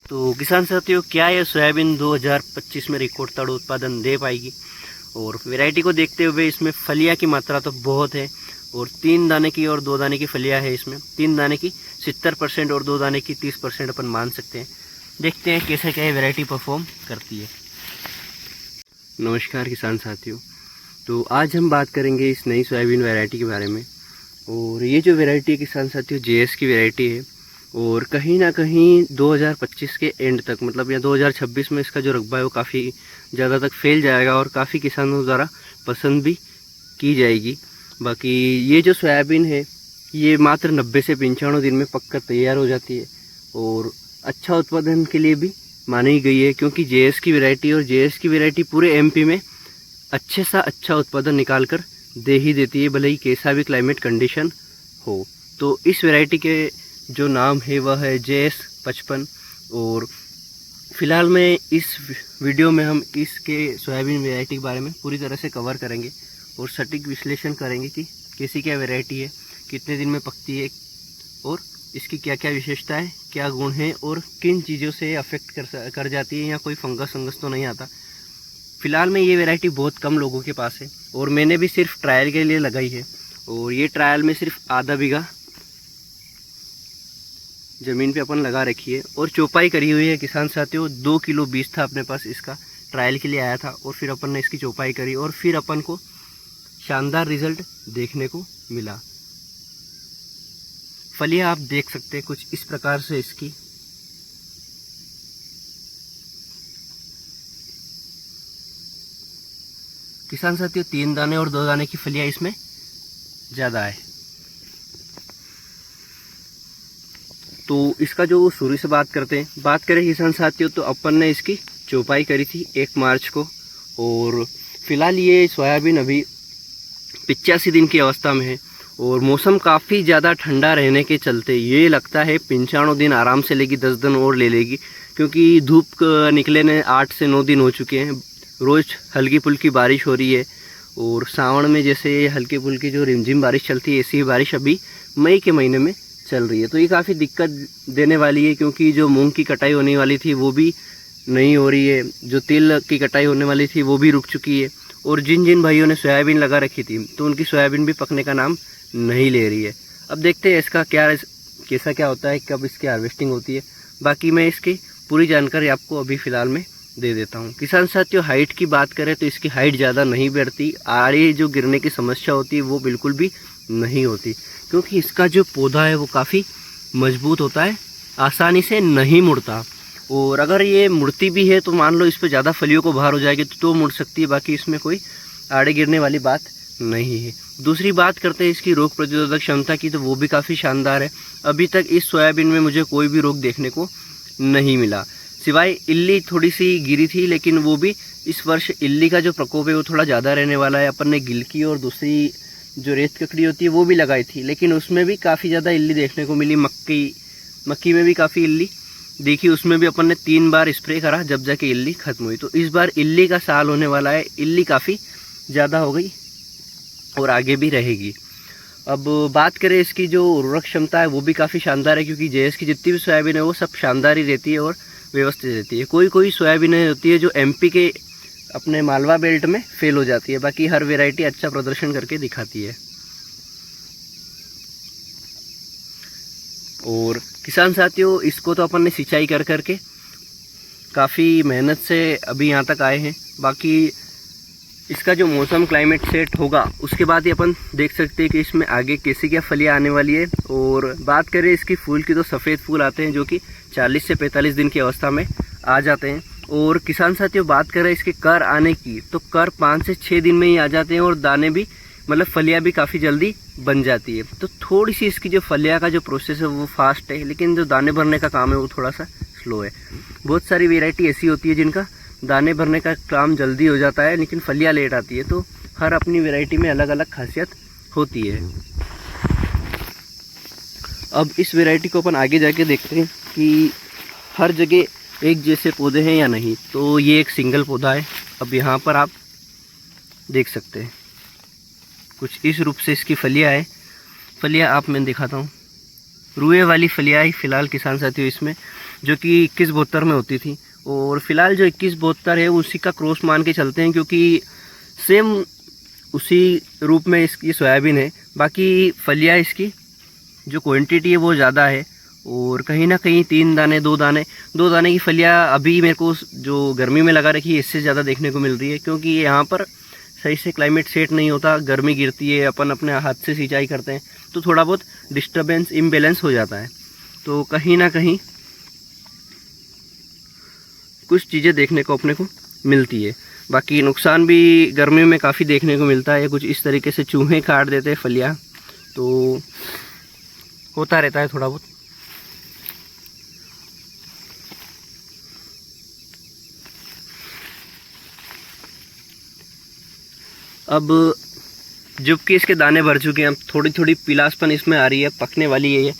तो किसान साथियों, क्या ये सोयाबीन 2025 में रिकॉर्ड तोड़ उत्पादन दे पाएगी? और वैरायटी को देखते हुए इसमें फलियां की मात्रा तो बहुत है, और 3 दाने की और 2 दाने की फलियां है इसमें। 3 दाने की 70% और 2 दाने की 30% अपन मान सकते हैं। देखते हैं कैसे क्या वैरायटी परफॉर्म करती है। नमस्कार किसान साथियों, तो आज हम बात करेंगे इस नई सोयाबीन वैरायटी के बारे में। और ये जो वैरायटी है किसान साथियों, जेएस की वैरायटी है, और कहीं ना कहीं 2025 के एंड तक, मतलब या 2026 में इसका जो रकबा है वो काफ़ी ज़्यादा तक फैल जाएगा और काफ़ी किसानों द्वारा पसंद भी की जाएगी। बाकी ये जो सोयाबीन है ये मात्र 90 से 95 दिन में पककर तैयार हो जाती है और अच्छा उत्पादन के लिए भी मानी गई है, क्योंकि जेएस की वैरायटी और जेएस की वैरायटी पूरे एमपी में अच्छे सा अच्छा उत्पादन निकाल कर दे ही देती है, भले ही कैसा भी क्लाइमेट कंडीशन हो। तो इस वैरायटी के जो नाम है वह है JS55। और फिलहाल में इस वीडियो में हम इसके सोयाबीन वैरायटी के बारे में पूरी तरह से कवर करेंगे और सटीक विश्लेषण करेंगे कि कैसी क्या वैरायटी है, कितने दिन में पकती है और इसकी क्या क्या विशेषताएं, क्या गुण हैं और किन चीज़ों से अफेक्ट कर जाती है, या कोई फंगस तो नहीं आता। फिलहाल में ये वैरायटी बहुत कम लोगों के पास है और मैंने भी सिर्फ ट्रायल के लिए लगाई है। और ये ट्रायल में सिर्फ आधा बीघा ज़मीन पे अपन लगा रखी है और चौपाई करी हुई है किसान साथियों। 2 किलो बीज था अपने पास, इसका ट्रायल के लिए आया था और फिर अपन ने इसकी चौपाई करी और फिर अपन को शानदार रिजल्ट देखने को मिला। फलियां आप देख सकते हैं कुछ इस प्रकार से इसकी। किसान साथियों, 3 दाने और 2 दाने की फलियां इसमें ज़्यादा है। तो इसका जो शुरू से बात करें किसान साथियों, तो अपन ने इसकी चौपाई करी थी 1 मार्च को। और फिलहाल ये सोयाबीन अभी 85 दिन की अवस्था में है और मौसम काफ़ी ज़्यादा ठंडा रहने के चलते ये लगता है 95 दिन आराम से लेगी, 10 दिन और ले लेगी, क्योंकि धूप निकले ने 8 से 9 दिन हो चुके हैं। रोज़ हल्की फुल्की बारिश हो रही है और सावन में जैसे हल्की फुल्की जो रिमझिम बारिश चलती है, ऐसी बारिश अभी मई के महीने में चल रही है। तो ये काफ़ी दिक्कत देने वाली है, क्योंकि जो मूंग की कटाई होने वाली थी वो भी नहीं हो रही है, जो तिल की कटाई होने वाली थी वो भी रुक चुकी है, और जिन जिन भाइयों ने सोयाबीन लगा रखी थी तो उनकी सोयाबीन भी पकने का नाम नहीं ले रही है। अब देखते हैं इसका कैसा क्या होता है, कब इसकी हार्वेस्टिंग होती है। बाकी मैं इसकी पूरी जानकारी आपको अभी फ़िलहाल में दे देता हूँ। किसान साथियों, हाइट की बात करें तो इसकी हाइट ज़्यादा नहीं बढ़ती, आड़े जो गिरने की समस्या होती है वो बिल्कुल भी नहीं होती, क्योंकि इसका जो पौधा है वो काफ़ी मजबूत होता है, आसानी से नहीं मुड़ता। और अगर ये मुड़ती भी है तो मान लो इस पर ज़्यादा फलियों को बाहर हो जाएगी तो मुड़ सकती है, बाकी इसमें कोई आड़े गिरने वाली बात नहीं है। दूसरी बात करते हैं इसकी रोग प्रतिरोधक क्षमता की, तो वो भी काफ़ी शानदार है। अभी तक इस सोयाबीन में मुझे कोई भी रोग देखने को नहीं मिला, सिवाय इल्ली थोड़ी सी गिरी थी, लेकिन वो भी इस वर्ष इल्ली का जो प्रकोप है वो थोड़ा ज़्यादा रहने वाला है। अपन ने गिलकी और दूसरी जो रेत ककड़ी होती है वो भी लगाई थी, लेकिन उसमें भी काफ़ी ज़्यादा इल्ली देखने को मिली। मक्की में भी काफ़ी इल्ली देखी, उसमें भी अपन ने 3 बार स्प्रे करा जब जाके इल्ली खत्म हुई। तो इस बार इल्ली का साल होने वाला है, इल्ली काफ़ी ज़्यादा हो गई और आगे भी रहेगी। अब बात करें इसकी जो उर्वरक क्षमता है वो भी काफ़ी शानदार है, क्योंकि जेएस की जितनी भी सोयाबीन है वो सब शानदार ही रहती है और व्यवस्थित रहती है। कोई सोयाबीन होती है जो एमपी के अपने मालवा बेल्ट में फेल हो जाती है, बाकी हर वैरायटी अच्छा प्रदर्शन करके दिखाती है। और किसान साथियों, इसको तो अपन ने सिंचाई कर करके काफ़ी मेहनत से अभी यहाँ तक आए हैं। बाकी इसका जो मौसम क्लाइमेट सेट होगा उसके बाद ही अपन देख सकते हैं कि इसमें आगे कैसी क्या फलियाँ आने वाली है। और बात करें इसकी फूल की, तो सफ़ेद फूल आते हैं जो कि 40 से 45 दिन की अवस्था में आ जाते हैं। और किसान साथियों, बात करें इसके कर आने की, तो कर 5 से 6 दिन में ही आ जाते हैं और दाने भी, मतलब फलियाँ भी काफ़ी जल्दी बन जाती है। तो थोड़ी सी इसकी जो फलियाँ का जो प्रोसेस है वो फास्ट है, लेकिन जो दाने भरने का काम है वो थोड़ा सा स्लो है। बहुत सारी वैरायटी ऐसी होती है जिनका दाने भरने का काम जल्दी हो जाता है लेकिन फलियाँ लेट आती है, तो हर अपनी वैरायटी में अलग अलग खासियत होती है। अब इस वैरायटी को अपन आगे जाके देखते हैं कि हर जगह एक जैसे पौधे हैं या नहीं। तो ये एक सिंगल पौधा है। अब यहाँ पर आप देख सकते हैं कुछ इस रूप से इसकी फलियाँ है। फलियाँ आप मैं दिखाता हूँ, रुए वाली फलियाँ ही फिलहाल किसान साथियों इसमें जो कि 2172 में होती थी। और फिलहाल जो 2172 है उसी का क्रॉस मान के चलते हैं, क्योंकि सेम उसी रूप में इसकी सोयाबीन है। बाकी फलियाँ इसकी जो क्वांटिटी है वो ज़्यादा है, और कहीं ना कहीं 3 दाने 2 दाने की फलियाँ अभी मेरे को जो गर्मी में लगा रखी है इससे ज़्यादा देखने को मिल रही है, क्योंकि यहाँ पर सही से क्लाइमेट सेट नहीं होता, गर्मी गिरती है, अपन अपने हाथ से सिंचाई करते हैं तो थोड़ा बहुत डिस्टर्बेंस इम्बैलेंस हो जाता है। तो कहीं ना कहीं कुछ चीज़ें देखने को अपने को मिलती है। बाकी नुकसान भी गर्मी में काफ़ी देखने को मिलता है, कुछ इस तरीके से चूहे काट देते हैं फलियाँ, तो होता रहता है थोड़ा बहुत। अब जबकि इसके दाने भर चुके हैं, अब थोड़ी थोड़ी पीलासपन इसमें आ रही है, पकने वाली है ये,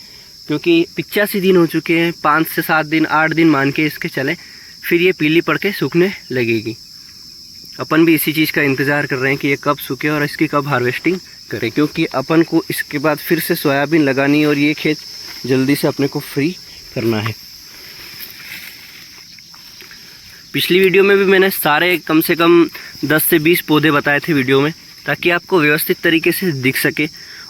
क्योंकि 85 दिन हो चुके हैं, 5 से 7 दिन 8 दिन मान के इसके चले, फिर ये पीली पड़ के सूखने लगेगी। अपन भी इसी चीज़ का इंतज़ार कर रहे हैं कि ये कब सूखे और इसकी कब हार्वेस्टिंग करें, क्योंकि अपन को इसके बाद फिर से सोयाबीन लगानी और ये खेत जल्दी से अपने को फ्री करना है। पिछली वीडियो में भी मैंने सारे कम से कम 10 से 20 पौधे बताए थे वीडियो में, ताकि आपको व्यवस्थित तरीके से दिख सके।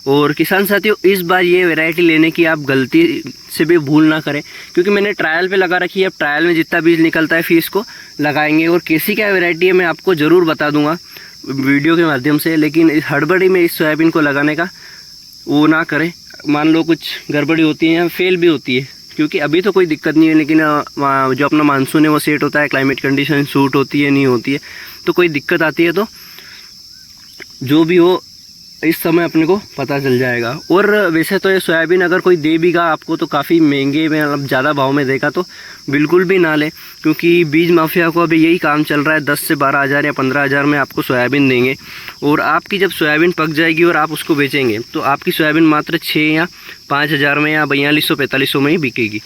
और किसान साथियों, इस बार ये वैरायटी लेने की आप गलती से भी भूल ना करें, क्योंकि मैंने ट्रायल पे लगा रखी है। अब ट्रायल में जितना बीज निकलता है फिर इसको लगाएंगे, और कैसी क्या वैरायटी है मैं आपको ज़रूर बता दूंगा वीडियो के माध्यम से। लेकिन इस हड़बड़ी में इस सोयाबीन को लगाने का वो ना करें, मान लो कुछ गड़बड़ी होती है या फेल भी होती है, क्योंकि अभी तो कोई दिक्कत नहीं है, लेकिन जो अपना मानसून है वो सेट होता है, क्लाइमेट कंडीशन सूट होती है नहीं होती है, तो कोई दिक्कत आती है तो जो भी हो इस समय अपने को पता चल जाएगा। और वैसे तो ये सोयाबीन अगर कोई दे भी गा आपको तो काफ़ी महंगे में, मतलब ज़्यादा भाव में देगा तो बिल्कुल भी ना ले, क्योंकि बीज माफिया को अभी यही काम चल रहा है, 10 से 12 हज़ार या 15 हज़ार में आपको सोयाबीन देंगे। और आपकी जब सोयाबीन पक जाएगी और आप उसको बेचेंगे तो आपकी सोयाबीन मात्र 6 या 5 हज़ार में या 4200-4500 में ही बिकेगी।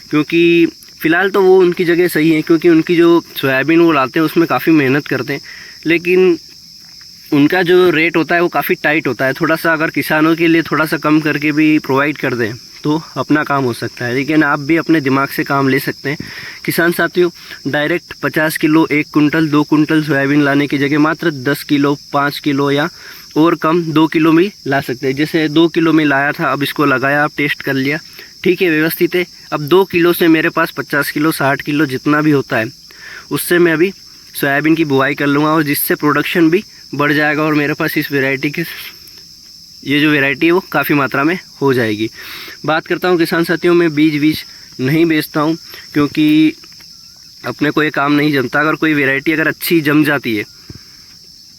क्योंकि फ़िलहाल तो वो उनकी जगह सही है, क्योंकि उनकी जो सोयाबीन वो लाते हैं उसमें काफ़ी मेहनत करते हैं, लेकिन उनका जो रेट होता है वो काफ़ी टाइट होता है। थोड़ा सा अगर किसानों के लिए थोड़ा सा कम करके भी प्रोवाइड कर दें तो अपना काम हो सकता है। लेकिन आप भी अपने दिमाग से काम ले सकते हैं। किसान साथियों, direct 50 kilo 1 quintal 2 quintal soybean लाने की जगह मात्र 10 किलो 5 किलो या और कम 2 किलो में ला सकते हैं। जैसे 2 किलो में लाया था, अब इसको लगाया, आप टेस्ट कर लिया, ठीक है व्यवस्थित है। अब 2 किलो से मेरे पास 50 किलो 60 किलो जितना भी होता है उससे मैं अभी सोयाबीन की बुआई कर लूँगा, और जिससे प्रोडक्शन भी बढ़ जाएगा और मेरे पास इस वैरायटी के ये जो वैरायटी है वो काफ़ी मात्रा में हो जाएगी। बात करता हूँ किसान साथियों, मैं बीज नहीं बेचता हूँ, क्योंकि अपने को ये काम नहीं जमता। अगर कोई वैरायटी अगर अच्छी जम जाती है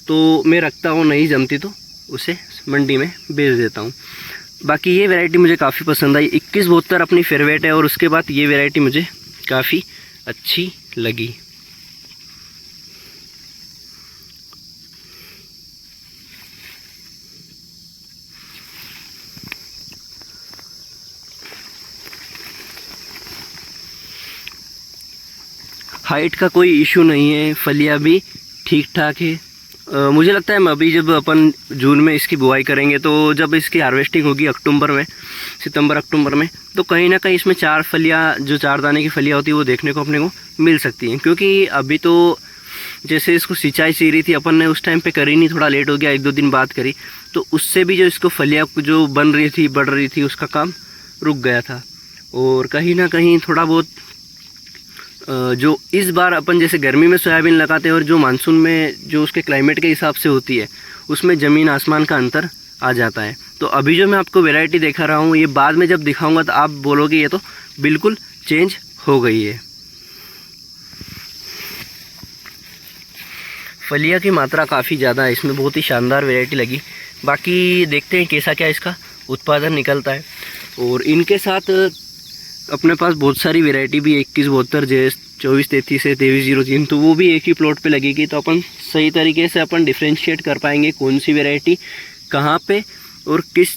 तो मैं रखता हूँ, नहीं जमती तो उसे मंडी में बेच देता हूँ। बाकी ये वैरायटी मुझे काफ़ी पसंद आई, 2172 अपनी फेवरेट है, और उसके बाद ये वैरायटी मुझे काफ़ी अच्छी लगी। हाइट का कोई इशू नहीं है, फलियाँ भी ठीक ठाक है। मुझे लगता है अभी जब अपन जून में इसकी बुआई करेंगे तो जब इसकी हार्वेस्टिंग होगी अक्टूबर में, सितंबर अक्टूबर में, तो कहीं ना कहीं इसमें 4 फलियाँ, जो 4 दाने की फलियाँ होती है वो देखने को अपने को मिल सकती हैं। क्योंकि अभी तो जैसे इसको सिंचाई चाहिए थी अपन ने उस टाइम पे करी नहीं, थोड़ा लेट हो गया, 1-2 दिन बाद करी, तो उससे भी जो इसको फलियाँ जो बन रही थी बढ़ रही थी उसका काम रुक गया था। और कहीं ना कहीं थोड़ा बहुत जो इस बार अपन जैसे गर्मी में सोयाबीन लगाते हैं और जो मानसून में जो उसके क्लाइमेट के हिसाब से होती है उसमें ज़मीन आसमान का अंतर आ जाता है। तो अभी जो मैं आपको वैरायटी दिखा रहा हूँ ये बाद में जब दिखाऊंगा तो आप बोलोगे ये तो बिल्कुल चेंज हो गई है। फलिया की मात्रा काफ़ी ज़्यादा है इसमें, बहुत ही शानदार वैरायटी लगी। बाकी देखते हैं कैसा क्या इसका उत्पादन निकलता है। और इनके साथ अपने पास बहुत सारी वैरायटी भी 2172 जेस 2433 है 2303, तो वो भी एक ही प्लॉट पे लगेगी। तो अपन सही तरीके से अपन डिफ्रेंशिएट कर पाएंगे कौन सी वैरायटी कहाँ पे और किस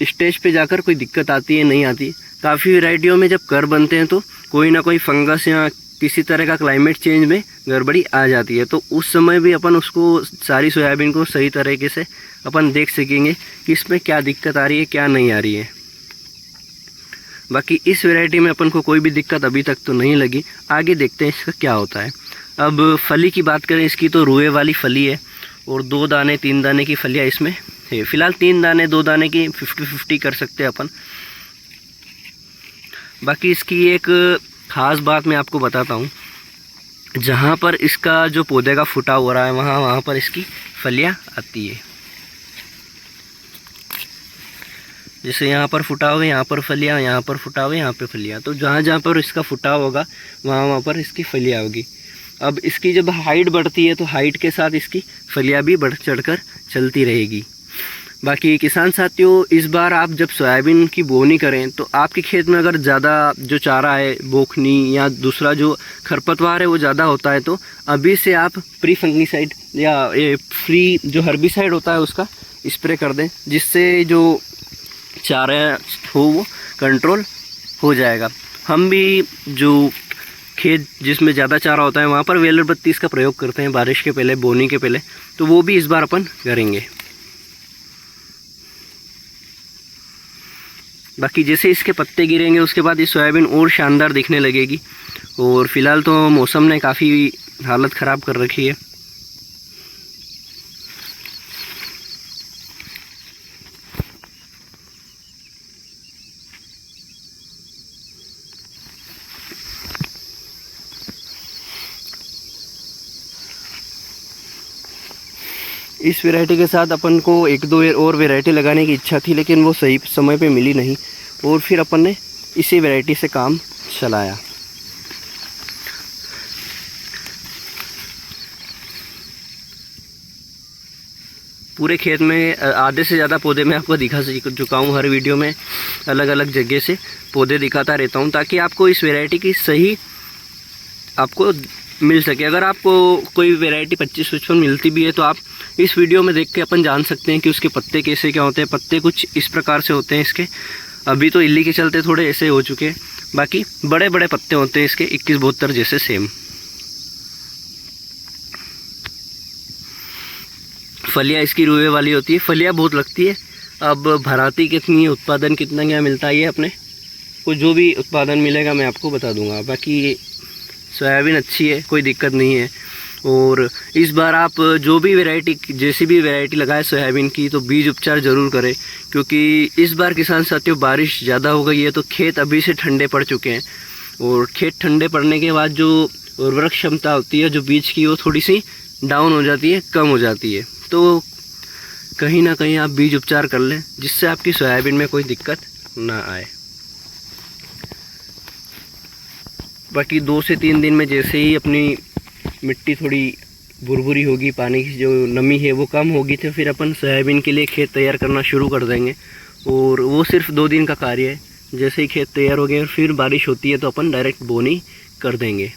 स्टेज पे जाकर कोई दिक्कत आती है नहीं आती। काफ़ी वैरायटियों में जब कर बनते हैं तो कोई ना कोई फंगस या किसी तरह का क्लाइमेट चेंज में गड़बड़ी आ जाती है, तो उस समय भी अपन उसको सारी सोयाबीन को सही तरीके से अपन देख सकेंगे कि इसमें क्या दिक्कत आ रही है क्या नहीं आ रही है। बाकी इस वैरायटी में अपन को कोई भी दिक्कत अभी तक तो नहीं लगी। आगे देखते हैं इसका क्या होता है। अब फली की बात करें इसकी तो रुए वाली फली है और 2 दाने 3 दाने की फलियाँ इसमें है। फिलहाल 3 दाने 2 दाने की 50-50 कर सकते हैं अपन। बाकी इसकी एक ख़ास बात मैं आपको बताता हूँ, जहाँ पर इसका जो पौधे का फुटाव हो रहा है वहाँ पर इसकी फलियाँ आती है। जैसे यहाँ पर फुटाव है, यहाँ पर फलियाँ, यहाँ पर फुटाव है, यहाँ पे फलियाँ। तो जहाँ जहाँ पर इसका फुटाव होगा वहाँ पर इसकी फलियाँ होगी। अब इसकी जब हाइट बढ़ती है तो हाइट के साथ इसकी फलियाँ भी बढ़ चढ़कर चलती रहेगी। बाकी किसान साथियों, इस बार आप जब सोयाबीन की बोनी करें तो आपके खेत में अगर ज़्यादा जो चारा है, बोखनी या दूसरा जो खरपतवार है वो ज़्यादा होता है तो अभी से आप प्री फंगिसाइड या ये फ्री जो हर्बिसाइड होता है उसका स्प्रे कर दें, जिससे जो चारा हो वो कंट्रोल हो जाएगा। हम भी जो खेत जिसमें ज़्यादा चारा होता है वहाँ पर वेलर 32 का प्रयोग करते हैं बारिश के पहले, बोनी के पहले, तो वो भी इस बार अपन करेंगे। बाकी जैसे इसके पत्ते गिरेंगे उसके बाद ये सोयाबीन और शानदार दिखने लगेगी। और फिलहाल तो मौसम ने काफ़ी हालत ख़राब कर रखी है। इस वैरायटी के साथ अपन को 1-2 और वैरायटी लगाने की इच्छा थी, लेकिन वो सही समय पे मिली नहीं और फिर अपन ने इसी वैरायटी से काम चलाया। पूरे खेत में आधे से ज़्यादा पौधे मैं आपको दिखा चुका हूँ। हर वीडियो में अलग अलग जगह से पौधे दिखाता रहता हूँ ताकि आपको इस वैरायटी की सही आपको मिल सके। अगर आपको कोई वैरायटी 25-55 मिलती भी है तो आप इस वीडियो में देख के अपन जान सकते हैं कि उसके पत्ते कैसे क्या होते हैं। पत्ते कुछ इस प्रकार से होते हैं इसके, अभी तो इल्ली के चलते थोड़े ऐसे हो चुके हैं, बाकी बड़े बड़े पत्ते होते हैं इसके 21-72 जैसे सेम। फलियाँ इसकी रुए वाली होती है, फलियाँ बहुत लगती है। अब भराती कितनी है, उत्पादन कितना क्या मिलता है, ये अपने को जो भी उत्पादन मिलेगा मैं आपको बता दूंगा। बाकी सोयाबीन अच्छी है, कोई दिक्कत नहीं है। और इस बार आप जो भी वैरायटी, जैसी भी वैरायटी लगाए सोयाबीन की, तो बीज उपचार ज़रूर करें, क्योंकि इस बार किसान साथियों बारिश ज़्यादा हो गई है तो खेत अभी से ठंडे पड़ चुके हैं और खेत ठंडे पड़ने के बाद जो उर्वरक क्षमता होती है जो बीज की, वो थोड़ी सी डाउन हो जाती है, कम हो जाती है। तो कहीं ना कहीं आप बीज उपचार कर लें जिससे आपकी सोयाबीन में कोई दिक्कत ना आए। बाकी 2 से 3 दिन में जैसे ही अपनी मिट्टी थोड़ी भुरभुरी होगी, पानी की जो नमी है वो कम होगी, तो फिर अपन सोयाबीन के लिए खेत तैयार करना शुरू कर देंगे। और वो सिर्फ 2 दिन का कार्य है। जैसे ही खेत तैयार हो गए और फिर बारिश होती है तो अपन डायरेक्ट बोनी कर देंगे।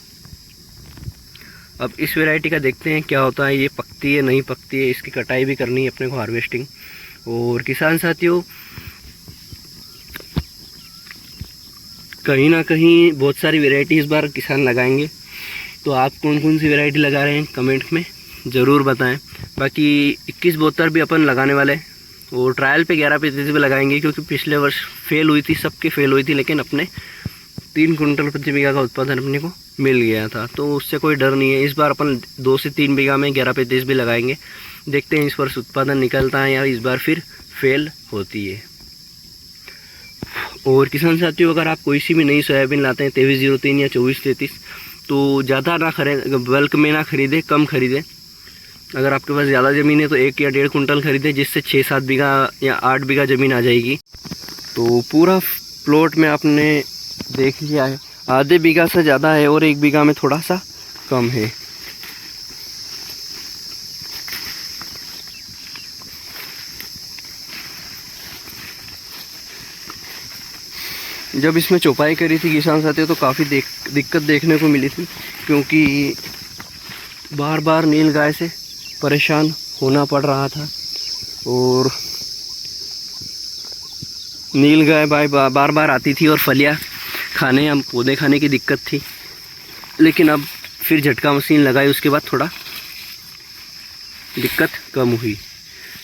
अब इस वैरायटी का देखते हैं क्या होता है, ये पकती है नहीं पकती है, इसकी कटाई भी करनी है अपने को, हार्वेस्टिंग। और किसान साथियों, कहीं ना कहीं बहुत सारी वैरायटी इस बार किसान लगाएंगे, तो आप कौन कौन सी वैरायटी लगा रहे हैं कमेंट में ज़रूर बताएं। बाकी 21-72 भी अपन लगाने वाले हैं और ट्रायल पे 11-35 भी लगाएंगे, क्योंकि पिछले वर्ष फेल हुई थी, सबके फेल हुई थी, लेकिन अपने 3 कुंटल प्रति बीघा का उत्पादन अपने को मिल गया था, तो उससे कोई डर नहीं है। इस बार अपन 2 से 3 बीघा में 11-35 भी लगाएंगे। देखते हैं इस वर्ष उत्पादन निकलता है या इस बार फिर फेल होती है। और किसान साथियों, अगर आप कोई सी भी नई सोयाबीन लाते हैं 2303 या 2433, तो ज़्यादा ना खरीदें, बल्क में ना खरीदें, कम खरीदें। अगर आपके पास ज़्यादा ज़मीन है तो 1 या 1.5 कुंटल खरीदें, जिससे 6-7 बीघा या 8 बीघा ज़मीन आ जाएगी। तो पूरा प्लॉट में आपने देख लिया है, आधे बीघा से ज़्यादा है और 1 बीघा में थोड़ा सा कम है। जब इसमें चौपाई करी थी किसान साथियों तो काफ़ी दिक्कत देखने को मिली थी, क्योंकि बार बार नील गाय से परेशान होना पड़ रहा था और नील गाय बार बार आती थी और फलियाँ खाने या पौधे खाने की दिक्कत थी। लेकिन अब फिर झटका मशीन लगाई, उसके बाद थोड़ा दिक्कत कम हुई।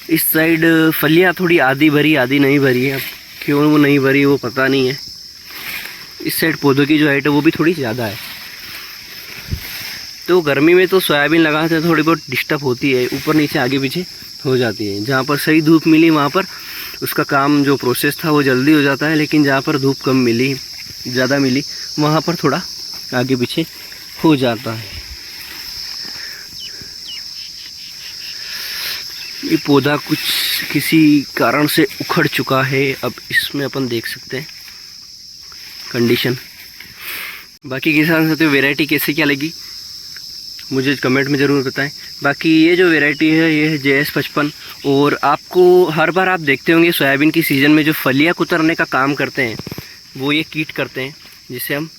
इस साइड फलियाँ थोड़ी आधी भरी आधी नहीं भरी है, अब क्यों वो नहीं भरी वो पता नहीं है। इस साइड पौधों की जो हाइट है वो भी थोड़ी ज़्यादा है। तो गर्मी में तो सोयाबीन लगाते हैं थोड़ी बहुत डिस्टर्ब होती है, ऊपर नीचे आगे पीछे हो जाती है। जहाँ पर सही धूप मिली वहाँ पर उसका काम जो प्रोसेस था वो जल्दी हो जाता है, लेकिन जहाँ पर धूप कम मिली, ज़्यादा मिली, वहाँ पर थोड़ा आगे पीछे हो जाता है। ये पौधा कुछ किसी कारण से उखड़ चुका है। अब इसमें अपन देख सकते हैं कंडीशन। बाकी किसान साथियों वैरायटी कैसी क्या लगी मुझे कमेंट में ज़रूर बताएं। बाकी ये जो वैरायटी है ये है JS55। और आपको हर बार आप देखते होंगे सोयाबीन की सीज़न में जो फलियाँ कुतरने का काम करते हैं वो ये कीट करते हैं, जिसे हम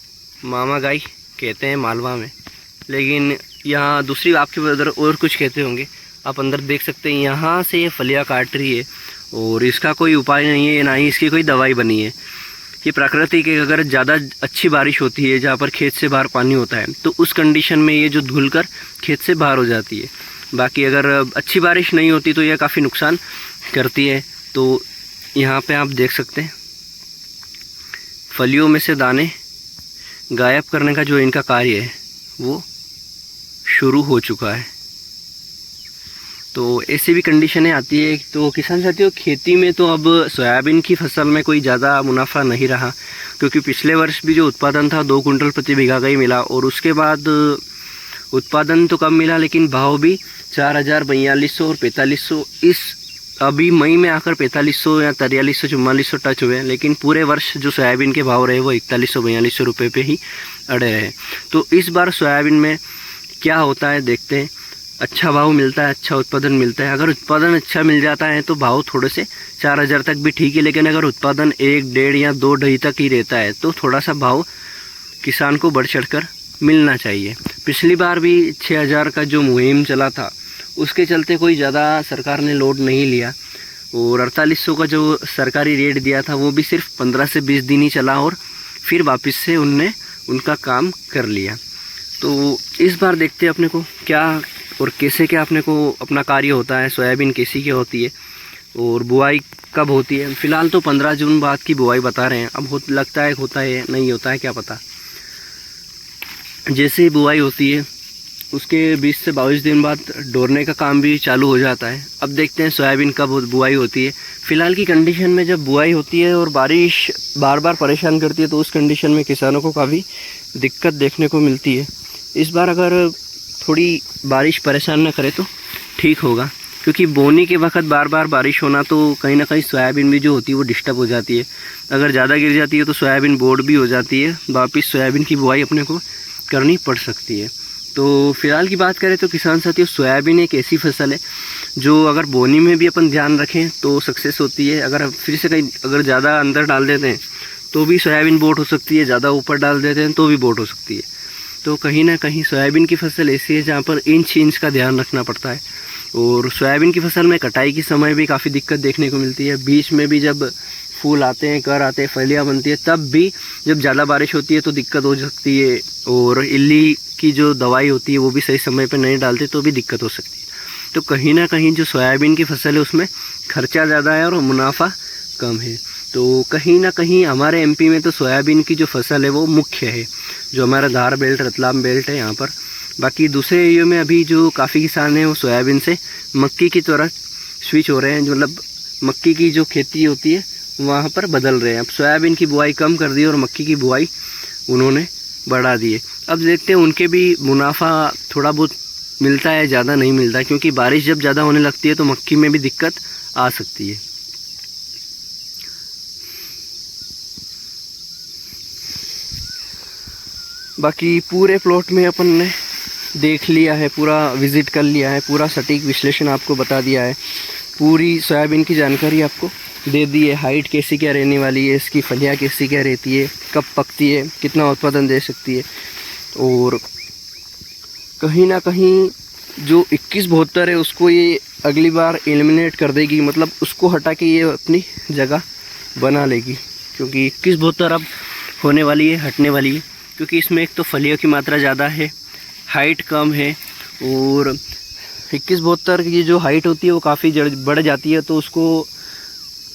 मामा गाई कहते हैं मालवा में, लेकिन यहाँ दूसरी आपके उधर और कुछ कहते होंगे। आप अंदर देख सकते हैं यहाँ से ये फलियाँ काट रही है और इसका कोई उपाय नहीं है, ना ही इसकी कोई दवाई बनी है। ये प्राकृतिक है। अगर ज़्यादा अच्छी बारिश होती है जहाँ पर खेत से बाहर पानी होता है तो उस कंडीशन में ये जो धुल कर खेत से बाहर हो जाती है। बाकी अगर अच्छी बारिश नहीं होती तो यह काफ़ी नुकसान करती है। तो यहाँ पे आप देख सकते हैं फलियों में से दाने गायब करने का जो इनका कार्य है वो शुरू हो चुका है। तो ऐसी भी कंडीशनें आती है। तो किसान साथियों खेती में तो अब सोयाबीन की फसल में कोई ज़्यादा मुनाफा नहीं रहा, क्योंकि पिछले वर्ष भी जो उत्पादन था 2 कुंटल प्रति बीघा का ही मिला और उसके बाद उत्पादन तो कम मिला लेकिन भाव भी 4000, 4200 और 4500, इस अभी मई में आकर 4500 या 4300, 4400 टच हुए हैं। लेकिन पूरे वर्ष जो सोयाबीन के भाव रहे वो 4100, 4200 रुपये पे ही अड़े रहे। तो इस बार सोयाबीन में क्या होता है देखते हैं। अच्छा भाव मिलता है, अच्छा उत्पादन मिलता है। अगर उत्पादन अच्छा मिल जाता है तो भाव थोड़े से 4000 तक भी ठीक है, लेकिन अगर उत्पादन 1, 1.5 या 2 तक ही रहता है तो थोड़ा सा भाव किसान को बढ़ चढ़कर मिलना चाहिए। पिछली बार भी 6000 का जो मुहिम चला था उसके चलते कोई ज़्यादा सरकार ने लोड नहीं लिया और 4800 का जो सरकारी रेट दिया था वो भी सिर्फ 15 से 20 दिन ही चला और फिर वापस से उनने उनका काम कर लिया। तो इस बार देखते हैं अपने को क्या और कैसे क्या अपने को अपना कार्य होता है, सोयाबीन कैसी क्या होती है और बुआई कब होती है। फ़िलहाल तो 15 जून बाद की बुआई बता रहे हैं। अब लगता है होता है नहीं होता है क्या पता। जैसे ही बुआई होती है उसके 20 से 22 दिन बाद डोरने का काम भी चालू हो जाता है। अब देखते हैं सोयाबीन कब बुआई होती है। फ़िलहाल की कंडीशन में जब बुआई होती है और बारिश बार बार परेशान करती है तो उस कंडीशन में किसानों को काफ़ी दिक्कत देखने को मिलती है। इस बार अगर थोड़ी बारिश परेशान ना करे तो ठीक होगा, क्योंकि बोनी के वक्त बार बार बारिश होना तो कहीं ना कहीं सोयाबीन भी जो होती है वो डिस्टर्ब हो जाती है। अगर ज़्यादा गिर जाती है तो सोयाबीन बोर्ड भी हो जाती है, वापस सोयाबीन की बुआई अपने को करनी पड़ सकती है। तो फिलहाल की बात करें तो किसान साथियों सोयाबीन एक ऐसी फसल है जो अगर बोनी में भी अपन ध्यान रखें तो सक्सेस होती है। अगर फिर से कहीं अगर ज़्यादा अंदर डाल देते हैं तो भी सोयाबीन बोट हो सकती है, ज़्यादा ऊपर डाल देते हैं तो भी बोट हो सकती है। तो कहीं ना कहीं सोयाबीन की फसल ऐसी है जहाँ पर इंच का ध्यान रखना पड़ता है। और सोयाबीन की फसल में कटाई के समय भी काफ़ी दिक्कत देखने को मिलती है। बीच में भी जब फूल आते हैं, कर आते हैं, फलियाँ बनती है, तब भी जब ज़्यादा बारिश होती है तो दिक्कत हो सकती है। और इल्ली की जो दवाई होती है वो भी सही समय पर नहीं डालते तो भी दिक्कत हो सकती है। तो कहीं ना कहीं जो सोयाबीन की फसल है उसमें खर्चा ज़्यादा है और मुनाफा कम है। तो कहीं ना कहीं हमारे एमपी में तो सोयाबीन की जो फसल है वो मुख्य है, जो हमारा धार बेल्ट, रतलाम बेल्ट है यहाँ पर। बाकी दूसरे एरिया में अभी जो काफ़ी किसान हैं वो सोयाबीन से मक्की की तरफ स्विच हो रहे हैं, जो मतलब मक्की की जो खेती होती है वहाँ पर बदल रहे हैं। अब सोयाबीन की बुआई कम कर दी और मक्की की बुआई उन्होंने बढ़ा दी है। अब देखते हैं उनके भी मुनाफा थोड़ा बहुत मिलता है, ज़्यादा नहीं मिलता, क्योंकि बारिश जब ज़्यादा होने लगती है तो मक्की में भी दिक्कत आ सकती है। बाकी पूरे प्लॉट में अपन ने देख लिया है, पूरा विज़िट कर लिया है, पूरा सटीक विश्लेषण आपको बता दिया है, पूरी सोयाबीन की जानकारी आपको दे दी है। हाइट कैसी क्या रहने वाली है, इसकी फलियाँ कैसी क्या रहती है, कब पकती है, कितना उत्पादन दे सकती है। और कहीं ना कहीं जो 2172 है उसको ये अगली बार एलिमिनेट कर देगी, मतलब उसको हटा के ये अपनी जगह बना लेगी, क्योंकि 2172 अब होने वाली है, हटने वाली है। क्योंकि इसमें एक तो फलियों की मात्रा ज़्यादा है, हाइट कम है, और 2172 की जो हाइट होती है वो काफ़ी बढ़ जाती है, तो उसको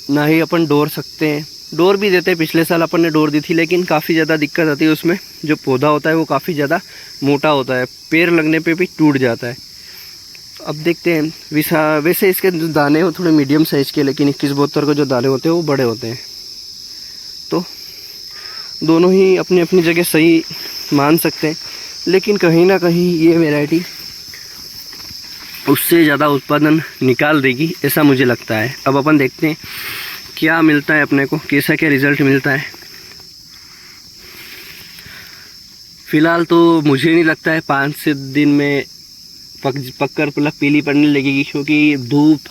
ना ही अपन डोर सकते हैं, डोर भी देते हैं। पिछले साल अपन ने डोर दी थी, लेकिन काफ़ी ज़्यादा दिक्कत आती है उसमें। जो पौधा होता है वो काफ़ी ज़्यादा मोटा होता है, पेड़ लगने पे भी टूट जाता है। अब देखते हैं। वैसे इसके जो दाने हो थोड़े मीडियम साइज़ के, लेकिन 2172 के जो दाने होते हैं वो बड़े होते हैं। तो दोनों ही अपनी अपनी जगह सही मान सकते हैं, लेकिन कहीं ना कहीं ये वैरायटी उससे ज़्यादा उत्पादन निकाल देगी, ऐसा मुझे लगता है। अब अपन देखते हैं क्या मिलता है अपने को, कैसा क्या रिज़ल्ट मिलता है। फ़िलहाल तो मुझे नहीं लगता है 5 से दिन में पक कर मतलब पीली पड़ने लगेगी, क्योंकि धूप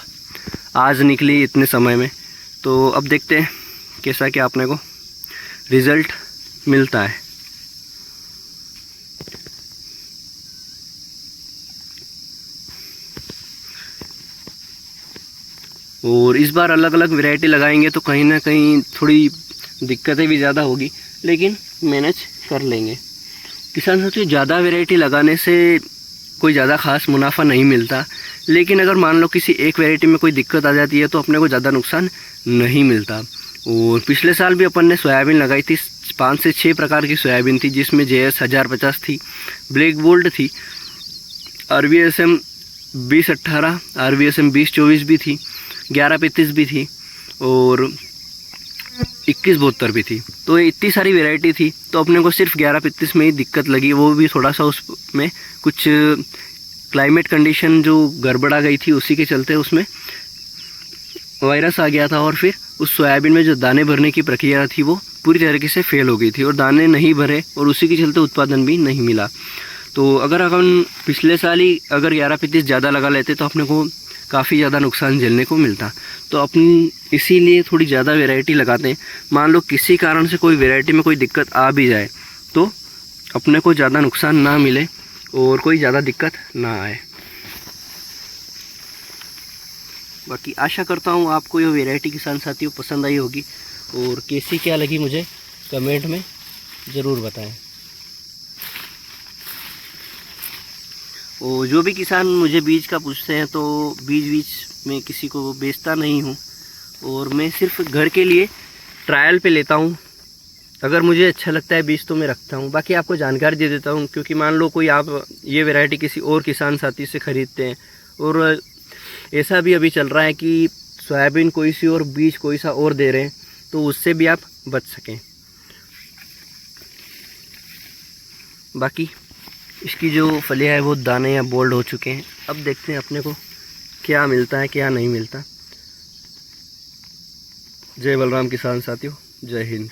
आज निकली इतने समय में। तो अब देखते हैं कैसा क्या अपने को रिज़ल्ट मिलता है। और इस बार अलग अलग वैरायटी लगाएंगे तो कहीं ना कहीं थोड़ी दिक्कतें भी ज़्यादा होगी, लेकिन मैनेज कर लेंगे। किसान साथियों, ज़्यादा वैरायटी लगाने से कोई ज़्यादा खास मुनाफा नहीं मिलता, लेकिन अगर मान लो किसी एक वैरायटी में कोई दिक्कत आ जाती है तो अपने को ज़्यादा नुकसान नहीं मिलता। और पिछले साल भी अपन ने सोयाबीन लगाई थी, 5 से 6 प्रकार की सोयाबीन थी, जिसमें JS 1050 थी, ब्लैक गोल्ड थी, RVSM 2018, RVSM 2024 भी थी, 1135 भी थी और 2172 भी थी। तो ये इतनी सारी वैरायटी थी, तो अपने को सिर्फ 1135 में ही दिक्कत लगी। वो भी थोड़ा सा उसमें कुछ क्लाइमेट कंडीशन जो गड़बड़ा गई थी, उसी के चलते उसमें वायरस आ गया था, और फिर उस सोयाबीन में जो दाने भरने की प्रक्रिया थी वो पूरी तरीके से फेल हो गई थी और दाने नहीं भरे, और उसी के चलते उत्पादन भी नहीं मिला। तो अगर अपन पिछले साल ही अगर 1135 ज़्यादा लगा लेते तो अपने को काफ़ी ज़्यादा नुकसान झेलने को मिलता। तो अपन इसीलिए थोड़ी ज़्यादा वैरायटी लगाते हैं। मान लो किसी कारण से कोई वैरायटी में कोई दिक्कत आ भी जाए तो अपने को ज़्यादा नुकसान ना मिले और कोई ज़्यादा दिक्कत ना आए। बाकी आशा करता हूँ आपको ये वैरायटी किसान साथियों पसंद आई होगी, और कैसी क्या लगी मुझे कमेंट में ज़रूर बताएं। और जो भी किसान मुझे बीज का पूछते हैं, तो बीज में किसी को बेचता नहीं हूँ, और मैं सिर्फ घर के लिए ट्रायल पे लेता हूँ। अगर मुझे अच्छा लगता है बीज तो मैं रखता हूँ। बाकी आपको जानकारी दे देता हूँ, क्योंकि मान लो कोई आप ये वैरायटी किसी और किसान साथी से ख़रीदते हैं, और ऐसा भी अभी चल रहा है कि सोयाबीन कोई सी और बीज कोई सा और दे रहे हैं, तो उससे भी आप बच सकें। बाकी इसकी जो फलियाँ है वो दाने या बोल्ड हो चुके हैं। अब देखते हैं अपने को क्या मिलता है क्या नहीं मिलता। जय बलराम किसान साथियों, जय हिंद।